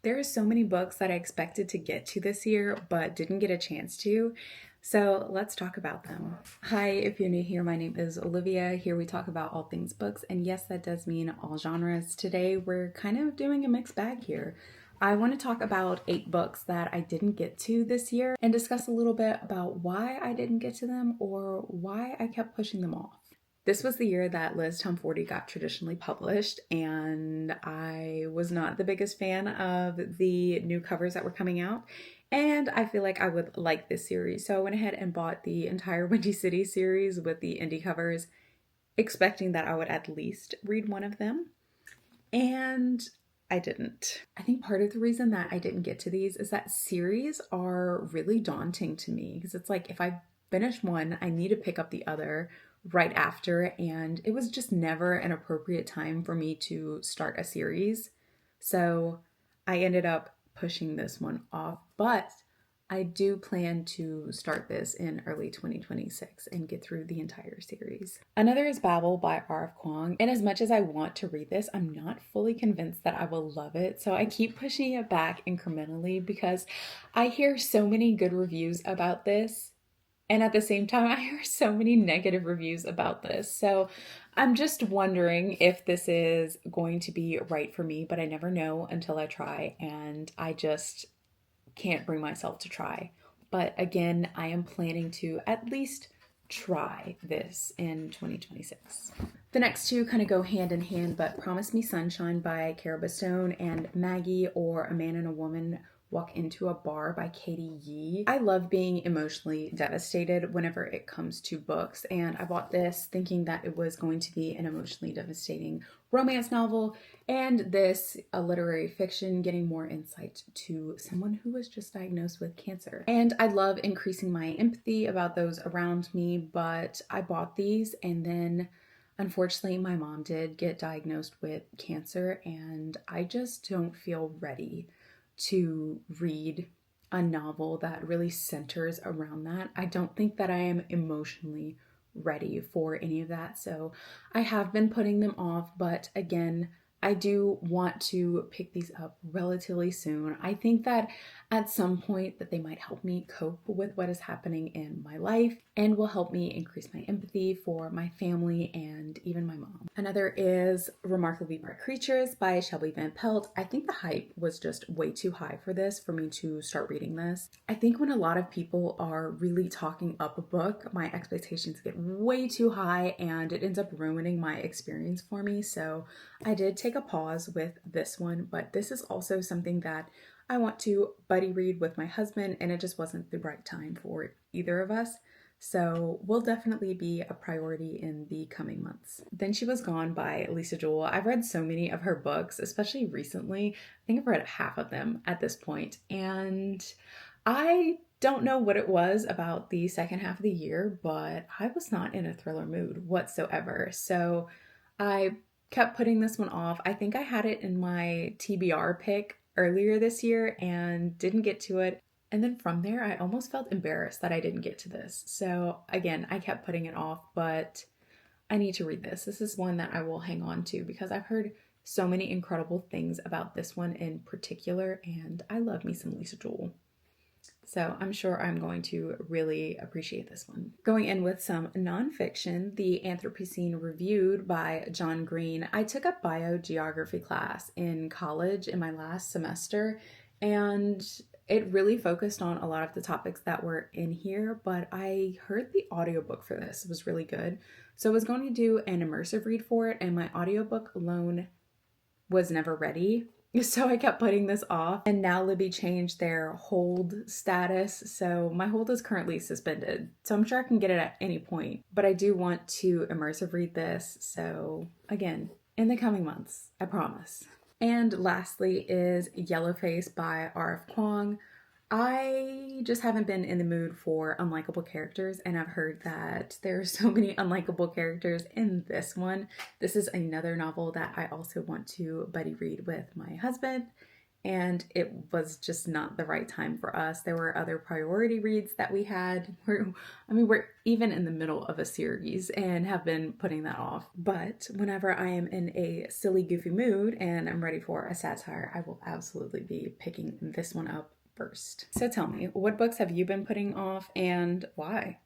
There are so many books that I expected to get to this year, but didn't get a chance to. So let's talk about them. Hi, if you're new here, my name is Olivia. Here we talk about all things books, and yes, that does mean all genres. Today we're kind of doing a mixed bag here. I want to talk about 8 books that I didn't get to this year and discuss a little bit about why I didn't get to them or why I kept pushing them off. This was the year that Liz Tom 40 got traditionally published, and I was not the biggest fan of the new covers that were coming out. And I feel like I would like this series. So I went ahead and bought the entire Windy City series with the indie covers, expecting that I would at least read one of them. And I didn't. I think part of the reason that I didn't get to these is that series are really daunting to me because it's like if I finish one, I need to pick up the other right after, and it was just never an appropriate time for me to start a series. So I ended up pushing this one off, but I do plan to start this in early 2026 and get through the entire series. Another is Babel by R.F. Kuang. And as much as I want to read this, I'm not fully convinced that I will love it. So I keep pushing it back incrementally because I hear so many good reviews about this. And at the same time, I hear so many negative reviews about this. So I'm just wondering if this is going to be right for me, but I never know until I try. And I just can't bring myself to try. But again, I am planning to at least try this in 2026. The next two kind of go hand in hand, but Promise Me Sunshine by Cara Stone and Maggie or A Man and a Woman Walk into a Bar by Katie Yee. I love being emotionally devastated whenever it comes to books, and I bought this thinking that it was going to be an emotionally devastating romance novel, and this a literary fiction getting more insight to someone who was just diagnosed with cancer. And I love increasing my empathy about those around me, but I bought these and then unfortunately my mom did get diagnosed with cancer, and I just don't feel ready to read a novel that really centers around that. I don't think that I am emotionally ready for any of that. So I have been putting them off, but again, I do want to pick these up relatively soon. I think that at some point that they might help me cope with what is happening in my life and will help me increase my empathy for my family and even my mom. Another is Remarkably Bright Creatures by Shelby Van Pelt. I think the hype was just way too high for this for me to start reading this. I think when a lot of people are really talking up a book, my expectations get way too high and it ends up ruining my experience for me. So I did take a pause with this one, but this is also something that I want to buddy read with my husband, and it just wasn't the right time for either of us. So will definitely be a priority in the coming months. Then She Was Gone by Lisa Joel. I've read so many of her books, especially recently. I think I've read half of them at this point, and I don't know what it was about the second half of the year, but I was not in a thriller mood whatsoever. So I kept putting this one off. I think I had it in my TBR pick earlier this year and didn't get to it. And then from there, I almost felt embarrassed that I didn't get to this. So again, I kept putting it off, but I need to read this. This is one that I will hang on to because I've heard so many incredible things about this one in particular, and I love me some Lisa Joel. So I'm sure I'm going to really appreciate this one. Going in with some nonfiction, The Anthropocene Reviewed by John Green. I took a biogeography class in college in my last semester, and it really focused on a lot of the topics that were in here, but I heard the audiobook for this was really good. So I was going to do an immersive read for it, and my audiobook alone was never ready. So I kept putting this off, and now Libby changed their hold status. So my hold is currently suspended. So I'm sure I can get it at any point, but I do want to immersive read this. So again, in the coming months, I promise. And lastly is Yellowface by R.F. Kuang. I just haven't been in the mood for unlikable characters, and I've heard that there are so many unlikable characters in this one. This is another novel that I also want to buddy read with my husband, and it was just not the right time for us. There were other priority reads that we had. We're even in the middle of a series and have been putting that off. But whenever I am in a silly, goofy mood and I'm ready for a satire, I will absolutely be picking this one up first. So tell me, what books have you been putting off and why?